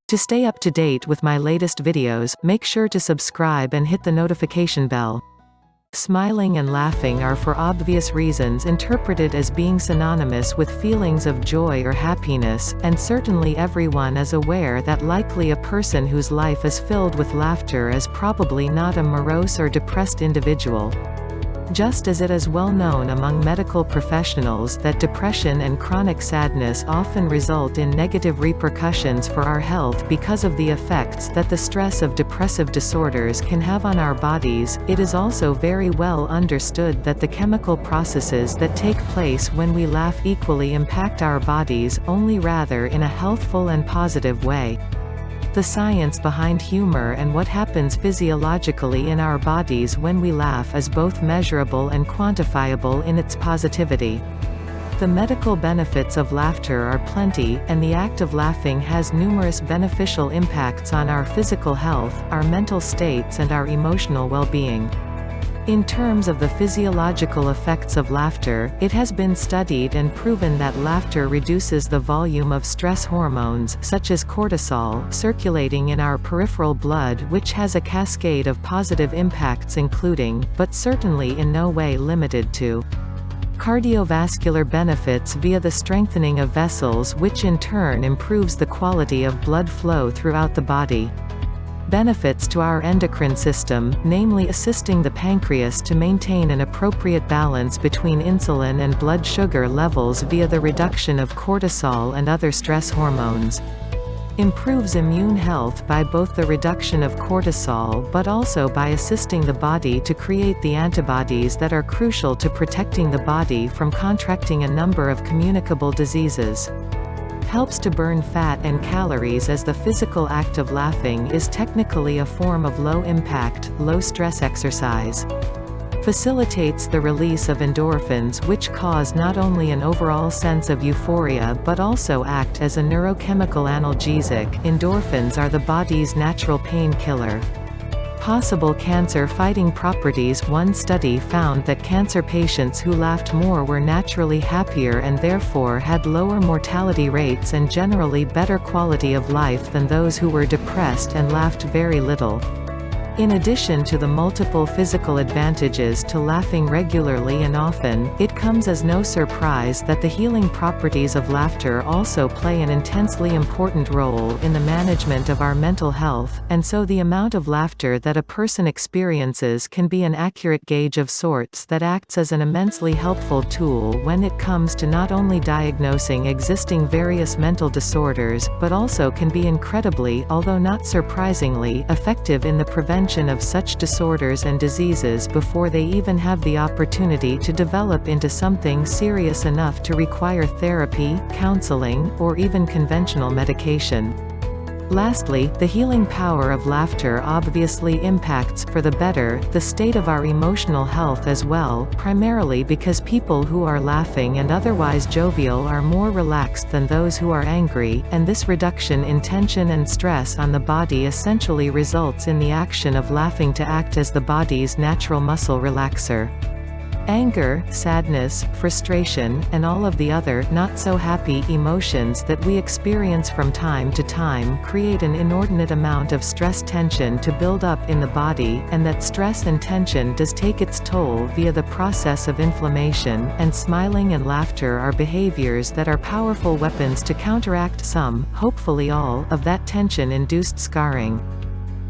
To stay up to date with my latest videos, make sure to subscribe and hit the notification bell. Smiling and laughing are for obvious reasons interpreted as being synonymous with feelings of joy or happiness, and certainly everyone is aware that likely a person whose life is filled with laughter is probably not a morose or depressed individual. Just as it is well known among medical professionals that depression and chronic sadness often result in negative repercussions for our health because of the effects that the stress of depressive disorders can have on our bodies, it is also very well understood that the chemical processes that take place when we laugh equally impact our bodies, only rather in a healthful and positive way. The science behind humor and what happens physiologically in our bodies when we laugh is both measurable and quantifiable in its positivity. The medical benefits of laughter are plenty, and the act of laughing has numerous beneficial impacts on our physical health, our mental states and our emotional well-being. In terms of the physiological effects of laughter, it has been studied and proven that laughter reduces the volume of stress hormones, such as cortisol, circulating in our peripheral blood, which has a cascade of positive impacts including, but certainly in no way limited to, cardiovascular benefits via the strengthening of vessels, which in turn improves the quality of blood flow throughout the body. Benefits to our endocrine system, namely assisting the pancreas to maintain an appropriate balance between insulin and blood sugar levels via the reduction of cortisol and other stress hormones. Improves immune health by both the reduction of cortisol but also by assisting the body to create the antibodies that are crucial to protecting the body from contracting a number of communicable diseases. Helps to burn fat and calories, as the physical act of laughing is technically a form of low-impact, low-stress exercise. Facilitates the release of endorphins, which cause not only an overall sense of euphoria but also act as a neurochemical analgesic. Endorphins are the body's natural painkiller. Possible cancer-fighting properties. One study found that cancer patients who laughed more were naturally happier and therefore had lower mortality rates and generally better quality of life than those who were depressed and laughed very little. In addition to the multiple physical advantages to laughing regularly and often, it comes as no surprise that the healing properties of laughter also play an intensely important role in the management of our mental health, and so the amount of laughter that a person experiences can be an accurate gauge of sorts that acts as an immensely helpful tool when it comes to not only diagnosing existing various mental disorders, but also can be incredibly, although not surprisingly, effective in the prevention of such disorders and diseases before they even have the opportunity to develop into something serious enough to require therapy, counseling, or even conventional medication. Lastly, the healing power of laughter obviously impacts, for the better, the state of our emotional health as well, primarily because people who are laughing and otherwise jovial are more relaxed than those who are angry, and this reduction in tension and stress on the body essentially results in the action of laughing to act as the body's natural muscle relaxer. Anger, sadness, frustration, and all of the other not-so-happy emotions that we experience from time to time create an inordinate amount of stress tension to build up in the body, and that stress and tension does take its toll via the process of inflammation, and smiling and laughter are behaviors that are powerful weapons to counteract some, hopefully all, of that tension-induced scarring.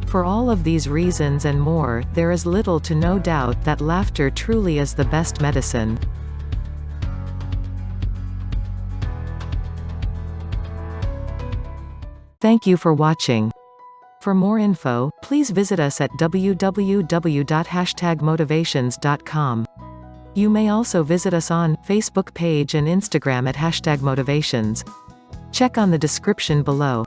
For all of these reasons and more, there is little to no doubt that laughter truly is the best medicine. Thank you for watching. For more info, please visit us at www.motivations.com. You may also visit us on Facebook page and Instagram at #motivations. Check on the description below.